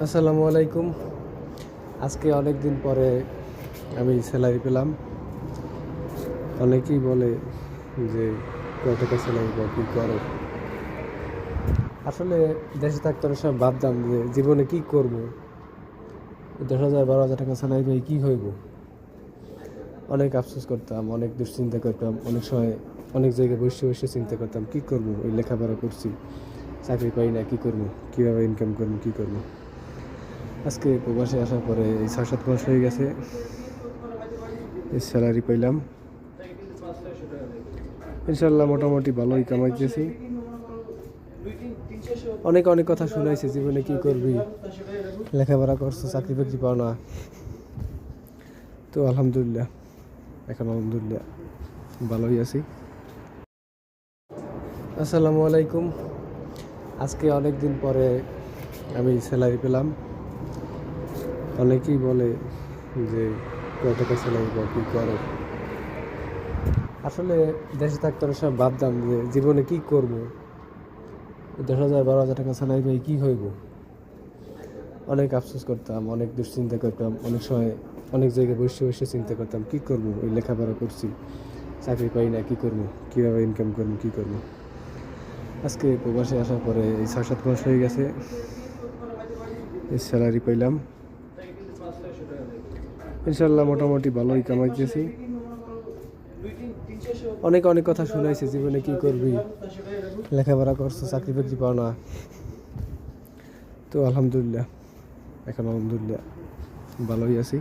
আসসালামু আলাইকুম। আজকে অনেক দিন পরে আমি স্যালারি পেলাম। অনেকেই বলে যে কয় টাকা স্যালারি পাও, কী করো? আসলে দেশে থাকতে অনেক সময় ভাবতাম যে জীবনে কি করব, 10,000 12,000 টাকা স্যালারি পাই কী হইব। অনেক আফসোস করতাম, অনেক দুশ্চিন্তা করতাম, অনেক সময় অনেক জায়গায় বসে বসে চিন্তা করতাম কী করব। ওই লেখাপড়া করছি, চাকরি পাই না, কী করবো, কীভাবে ইনকাম করবো, কী করবো। আজকে প্রবাসে আসার পরে এই 6-7 মাস হয়ে গেছে, এই স্যালারি পাইলাম। ইনশাল্লাহ মোটামুটি ভালোই কামাইতেছি। অনেক অনেক কথা শুনাইছে, জীবনে কি করবি, লেখাপড়া করছো, চাকরি বাকরি পাও না। তো আলহামদুলিল্লাহ, এখন আলহামদুলিল্লাহ ভালোই আছি। আসসালামু আলাইকুম। আজকে অনেক দিন পরে আমি স্যালারি পেলাম। অনেকেই বলে যে কয় টাকা স্যালারি পাও, কী করো? আসলে দেশে থাকতে অনেক সময় ভাবতাম যে জীবনে কি করব, 10,000 12,000 টাকা স্যালারি পাই কী হইব। অনেক আফসোস করতাম, অনেক দুশ্চিন্তা করতাম, অনেক সময় অনেক জায়গায় বসে বসে চিন্তা করতাম কী করবো। ওই লেখাপড়া করছি, চাকরি পাই না, কী করবো, কীভাবে ইনকাম করবো, কী করবো। আজকে প্রবাসে আসার পরে এই 6-7 মাস হয়ে গেছে, এই স্যালারি পাইলাম। ইনশাল্লাহ মোটামুটি ভালোই কামাইতেছি। অনেক অনেক কথা শুনাইছে, জীবনে কি করবি, লেখাপড়া করছো, চাকরি বাকরি পাও না। তো আলহামদুলিল্লাহ, এখন আলহামদুলিল্লাহ ভালোই আছি।